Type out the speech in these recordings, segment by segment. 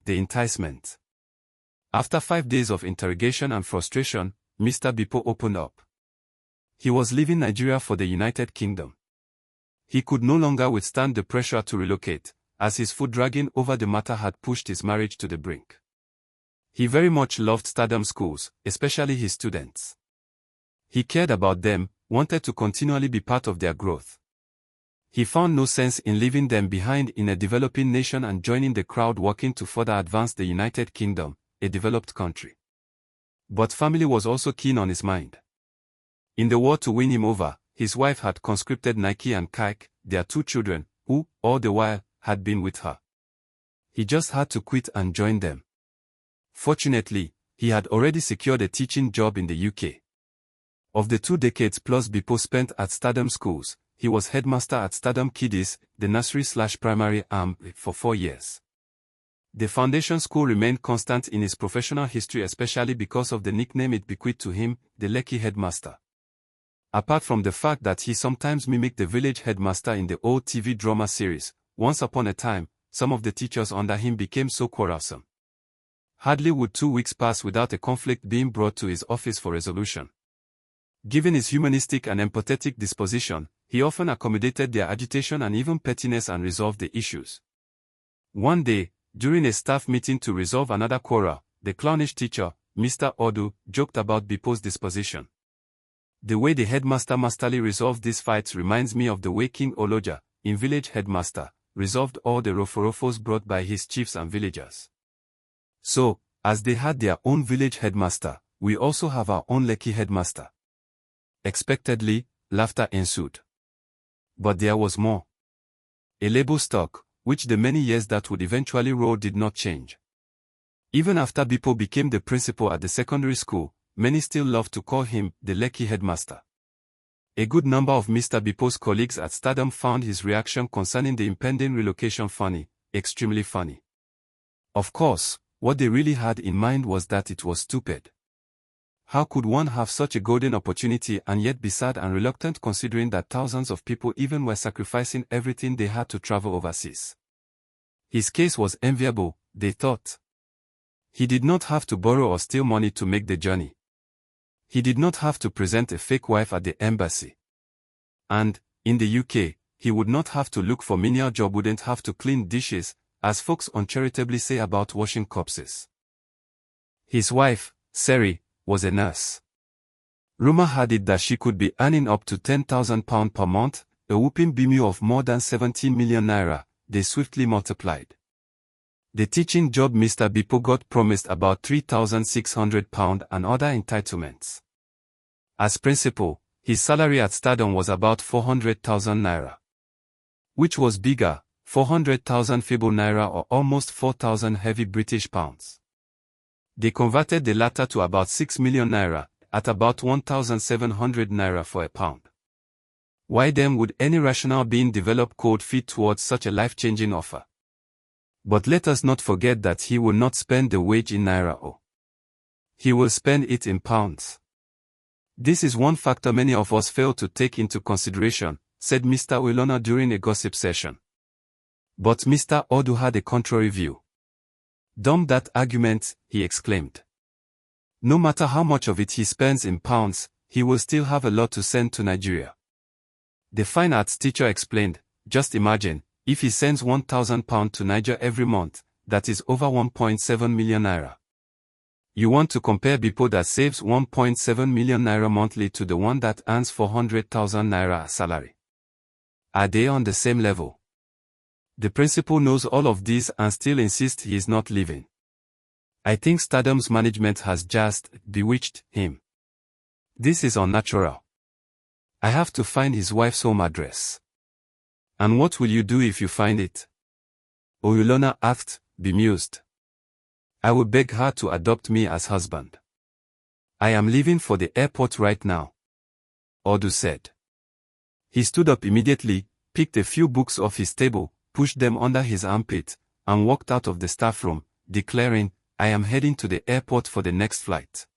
the enticement. After 5 days of interrogation and frustration, Mr. Bepo opened up. He was leaving Nigeria for the United Kingdom. He could no longer withstand the pressure to relocate, as his foot dragging over the matter had pushed his marriage to the brink. He very much loved Stardom Schools, especially his students. He cared about them, wanted to continually be part of their growth. He found no sense in leaving them behind in a developing nation and joining the crowd working to further advance the United Kingdom, a developed country. But family was also keen on his mind. In the war to win him over, his wife had conscripted Lekki and Kike, their 2 children, who, all the while, had been with her. He just had to quit and join them. Fortunately, he had already secured a teaching job in the UK. Of the 2 decades plus Bepo spent at Stardom Schools, he was headmaster at Stardom Kiddies, the nursery/primary arm, for 4 years. The foundation school remained constant in his professional history, especially because of the nickname it bequeathed to him, the Lekki Headmaster. Apart from the fact that he sometimes mimicked the village headmaster in the old TV drama series, Once Upon a Time, some of the teachers under him became so quarrelsome. Hardly would 2 weeks pass without a conflict being brought to his office for resolution. Given his humanistic and empathetic disposition, he often accommodated their agitation and even pettiness and resolved the issues. One day, during a staff meeting to resolve another quarrel, the clownish teacher, Mr. Odu, joked about Bepo's disposition. The way the headmaster masterly resolved these fights reminds me of the way King Oloja, in Village Headmaster, resolved all the roforofos brought by his chiefs and villagers. So, as they had their own village headmaster, we also have our own Lekki headmaster. Expectedly, laughter ensued. But there was more. A label stuck, which the many years that would eventually roll did not change. Even after Bepo became the principal at the secondary school, many still loved to call him the Lekki headmaster. A good number of Mr. Bepo's colleagues at Stardom found his reaction concerning the impending relocation funny, extremely funny. Of course, what they really had in mind was that it was stupid. How could one have such a golden opportunity and yet be sad and reluctant considering that thousands of people even were sacrificing everything they had to travel overseas? His case was enviable, they thought. He did not have to borrow or steal money to make the journey. He did not have to present a fake wife at the embassy. And, in the UK, he would not have to look for menial job, wouldn't have to clean dishes, as folks uncharitably say about washing corpses. His wife, Seri, was a nurse. Rumor had it that she could be earning up to £10,000 per month, a whooping BMU of more than 17 million naira, they swiftly multiplied. The teaching job Mr. Bepo got promised about £3,600 and other entitlements. As principal, his salary at Stardom was about 400,000 naira. Which was bigger, 400,000 feeble naira or almost 4,000 heavy British pounds. They converted the latter to about 6 million naira, at about 1,700 naira for a pound. Why then would any rational being develop cold feet towards such a life-changing offer? But let us not forget that he will not spend the wage in naira. He will spend it in pounds. This is one factor many of us fail to take into consideration, said Mr. Oilona during a gossip session. But Mr. Odu had a contrary view. Dump that argument, he exclaimed. No matter how much of it he spends in pounds, he will still have a lot to send to Nigeria. The fine arts teacher explained, just imagine, if he sends £1,000 to Niger every month, that is over 1.7 million naira. You want to compare Bepo that saves 1.7 million naira monthly to the one that earns 400,000 naira salary. Are they on the same level? The principal knows all of this and still insists he is not leaving. I think Stardom's management has just bewitched him. This is unnatural. I have to find his wife's home address. And what will you do if you find it? Oyulona asked, bemused. I will beg her to adopt me as husband. I am leaving for the airport right now. Odu said. He stood up immediately, picked a few books off his table, pushed them under his armpit, and walked out of the staff room, declaring, I am heading to the airport for the next flight.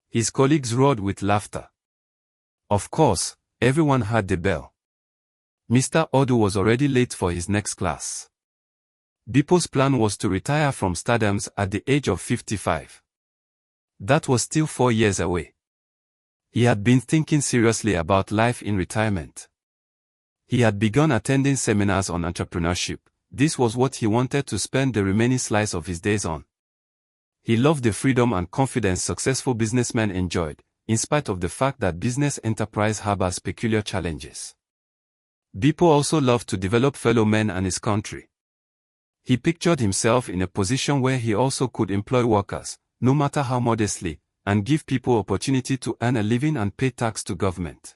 His colleagues roared with laughter. Of course, everyone heard the bell. Mr. Odu was already late for his next class. Bepo's plan was to retire from Stardom at the age of 55. That was still 4 years away. He had been thinking seriously about life in retirement. He had begun attending seminars on entrepreneurship. This was what he wanted to spend the remaining slice of his days on. He loved the freedom and confidence successful businessmen enjoyed, in spite of the fact that business enterprise harbors peculiar challenges. Bepo also loved to develop fellow men and his country. He pictured himself in a position where he also could employ workers, no matter how modestly, and give people opportunity to earn a living and pay tax to government.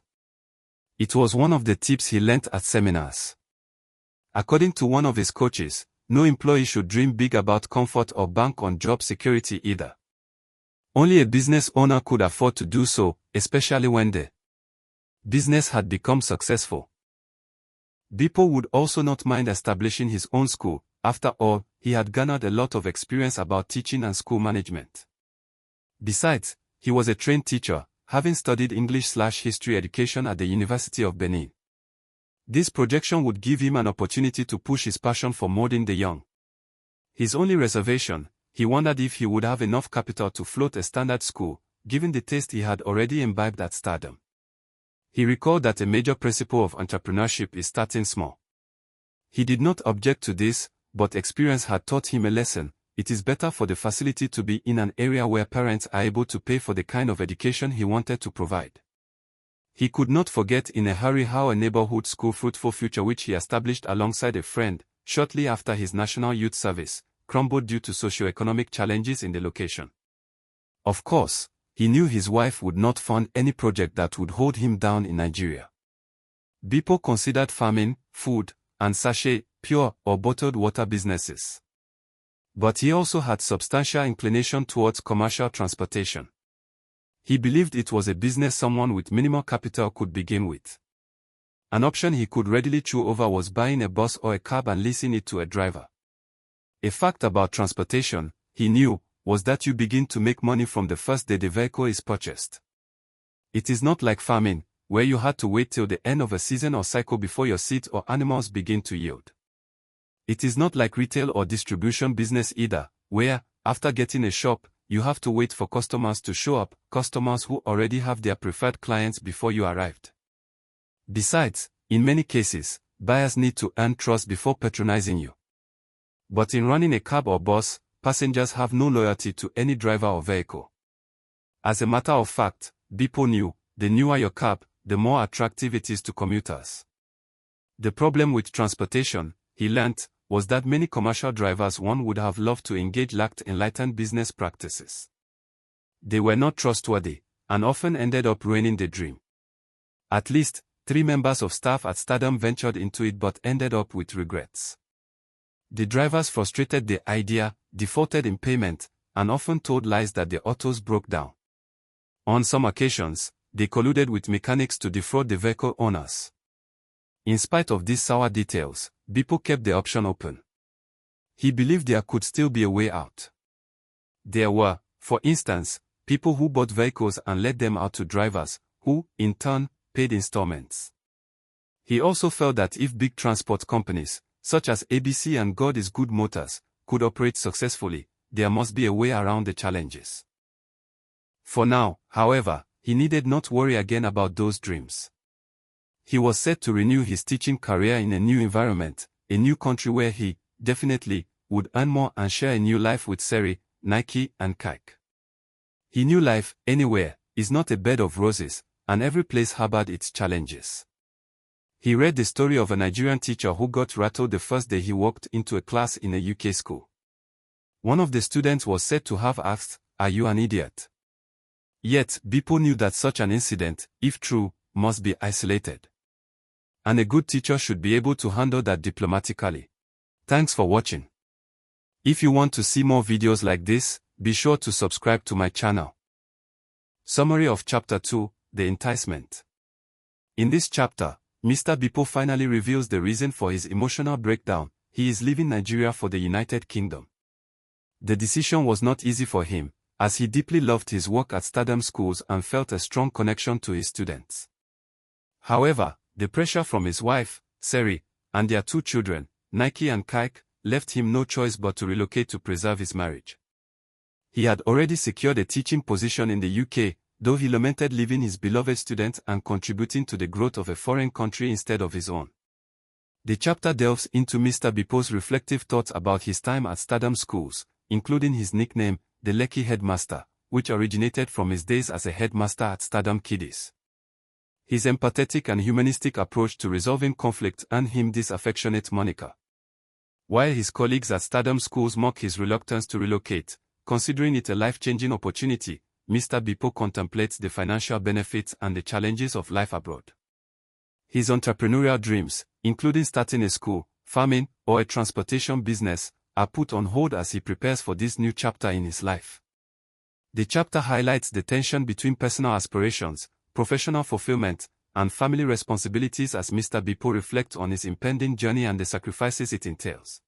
It was one of the tips he learnt at seminars. According to one of his coaches, no employee should dream big about comfort or bank on job security either. Only a business owner could afford to do so, especially when the business had become successful. Bepo would also not mind establishing his own school. After all, he had garnered a lot of experience about teaching and school management. Besides, he was a trained teacher, having studied English/history education at the University of Benin. This projection would give him an opportunity to push his passion for molding the young. His only reservation, he wondered if he would have enough capital to float a standard school, given the taste he had already imbibed at Stardom. He recalled that a major principle of entrepreneurship is starting small. He did not object to this, but experience had taught him a lesson. It is better for the facility to be in an area where parents are able to pay for the kind of education he wanted to provide. He could not forget in a hurry how a neighborhood school Fruitful Future which he established alongside a friend, shortly after his National Youth Service, crumbled due to socio-economic challenges in the location. Of course, he knew his wife would not fund any project that would hold him down in Nigeria. Bepo considered farming, food, and sachet, pure or bottled water businesses. But he also had substantial inclination towards commercial transportation. He believed it was a business someone with minimal capital could begin with. An option he could readily chew over was buying a bus or a cab and leasing it to a driver. A fact about transportation, he knew, was that you begin to make money from the first day the vehicle is purchased. It is not like farming, where you had to wait till the end of a season or cycle before your seeds or animals begin to yield. It is not like retail or distribution business either, where, after getting a shop, you have to wait for customers to show up, customers who already have their preferred clients before you arrived. Besides, in many cases, buyers need to earn trust before patronizing you. But in running a cab or bus, passengers have no loyalty to any driver or vehicle. As a matter of fact, Bepo knew, the newer your cab, the more attractive it is to commuters. The problem with transportation, he learnt, was that many commercial drivers one would have loved to engage lacked enlightened business practices. They were not trustworthy, and often ended up ruining the dream. At least, 3 members of staff at Stardom ventured into it but ended up with regrets. The drivers frustrated the idea, defaulted in payment, and often told lies that the autos broke down. On some occasions, they colluded with mechanics to defraud the vehicle owners. In spite of these sour details, Bepo kept the option open. He believed there could still be a way out. There were, for instance, people who bought vehicles and let them out to drivers, who, in turn, paid installments. He also felt that if big transport companies, such as ABC and God is Good Motors, could operate successfully, there must be a way around the challenges. For now, however, he needed not worry again about those dreams. He was set to renew his teaching career in a new environment, a new country where he, definitely, would earn more and share a new life with Seri, Lekki, and Kike. He knew life, anywhere, is not a bed of roses, and every place harbored its challenges. He read the story of a Nigerian teacher who got rattled the first day he walked into a class in a UK school. One of the students was said to have asked, "Are you an idiot?" Yet, Bepo knew that such an incident, if true, must be isolated. And a good teacher should be able to handle that diplomatically. Thanks for watching. If you want to see more videos like this, be sure to subscribe to my channel. Summary of Chapter 2, The Enticement. In this chapter, Mr. Bepo finally reveals the reason for his emotional breakdown. He is leaving Nigeria for the United Kingdom. The decision was not easy for him, as he deeply loved his work at Stardom Schools and felt a strong connection to his students. However, the pressure from his wife, Seri, and their 2 children, Lekki and Kike, left him no choice but to relocate to preserve his marriage. He had already secured a teaching position in the UK, though he lamented leaving his beloved students and contributing to the growth of a foreign country instead of his own. The chapter delves into Mr. Bepo's reflective thoughts about his time at Stardom Schools, including his nickname, the Lekki Headmaster, which originated from his days as a headmaster at Stardom Kiddies. His empathetic and humanistic approach to resolving conflict earned him this affectionate moniker. While his colleagues at Stardom Schools mock his reluctance to relocate, considering it a life-changing opportunity, Mr. Bepo contemplates the financial benefits and the challenges of life abroad. His entrepreneurial dreams, including starting a school, farming, or a transportation business, are put on hold as he prepares for this new chapter in his life. The chapter highlights the tension between personal aspirations, professional fulfillment, and family responsibilities as Mr. Bepo reflects on his impending journey and the sacrifices it entails.